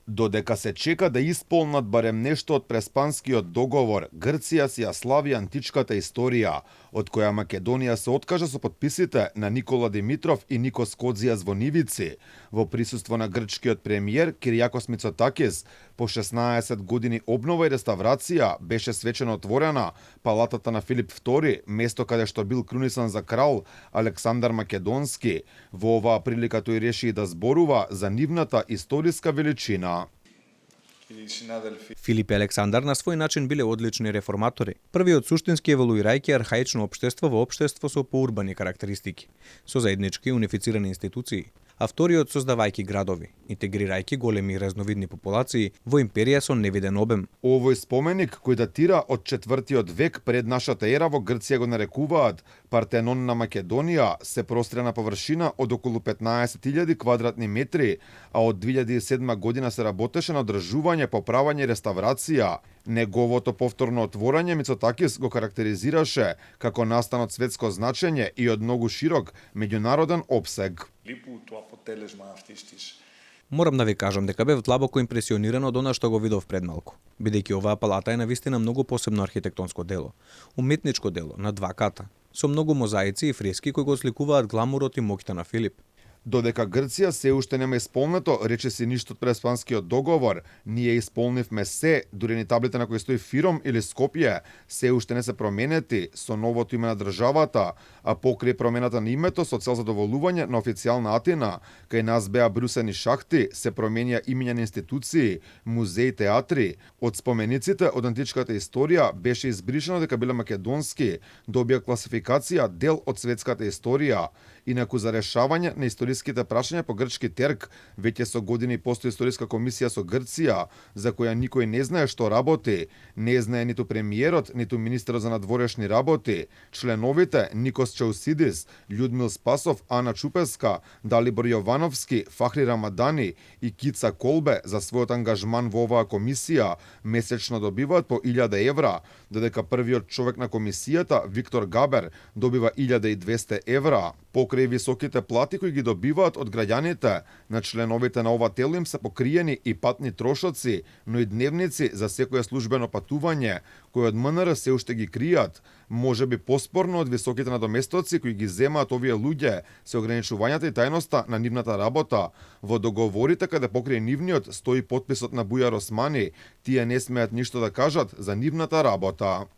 Додека се чека да исполнат барем нешто од Преспанскиот договор, Грција си ја слави античката историја, од која Македонија се откажа со подписите на Никола Димитров и Никос Кодзијас во Нивици, во присуство на грчкиот премиер Киријакос Мицотакис. По 16 години обнова и реставрација беше свечено отворена палатата на Филип II, место каде што бил крунисан за крал Александар Македонски. Во оваа прилика тој реши да зборува за нивната историска величина. Филип и Александар на свој начин биле одлични реформатори. Првиот суштински еволуирајќи архаично општество во општество со поурбани карактеристики, со заеднички унифицирани институции, а вториот создавајќи градови, интегрирајќи големи и разновидни популации во империја со невиден обем. Овој споменик, кој датира од 4 век пред нашата ера, во Грција го нарекуваат Партенон на Македонија, се простре на површина од околу 15.000 квадратни метри, а од 2007 година се работеше на одржување, поправање и реставрација. Неговото повторно отворање Мицотакис го карактеризираше како настан од светско значење и од многу широк меѓународен опсег. Морам да ви кажам дека бев длабоко импресиониран од она што го видов пред малку, бидејќи оваа палата е навистина многу посебно архитектонско дело, уметничко дело на 2 ката, со многу мозаици и фрески кои го сликуваат гламурот и моќта на Филип. Додека Грција се уште нема исполнето, речиси ништо од Преспанскиот договор, ние исполнивме се, дури ни таблите на кои стои Фиром или Скопје, се уште не се променети со новото име на државата, а покрај промената на името со цел задоволување на официјална Атина, кај нас беа брусени шахти, се променија имиња на институции, музеи, театри. Од спомениците од античката историја беше избришено дека биле македонски, добија класификација дел од светската историја. Инаку за решавање на историските прашања по грчки терк, веќе со години постои историска комисија со Грција, за која никој не знае што работи. Не знае ниту премиерот, ниту министерот за надворешни работи. Членовите Никос Чаусидис, Људмил Спасов, Ана Чупеска, Далибор Јовановски, Фахри Рамадани и Кица Колбе за својот ангажман во оваа комисија месечно добиваат по 1000 евра, додека првиот човек на комисијата, Виктор Габер, добива 1200 евра. Покрај високите плати кои ги добиваат од граѓаните, на членовите на ова тело им се покриени и патни трошоци, но и дневници за секое службено патување, кои од МНР се уште ги кријат. Може би поспорно од високите надоместоци кои ги земаат овие луѓе се ограничувањата и тајноста на нивната работа. Во договорите каде покрај нивниот стои потписот на Бујар Османи, тие не смеат ништо да кажат за нивната работа.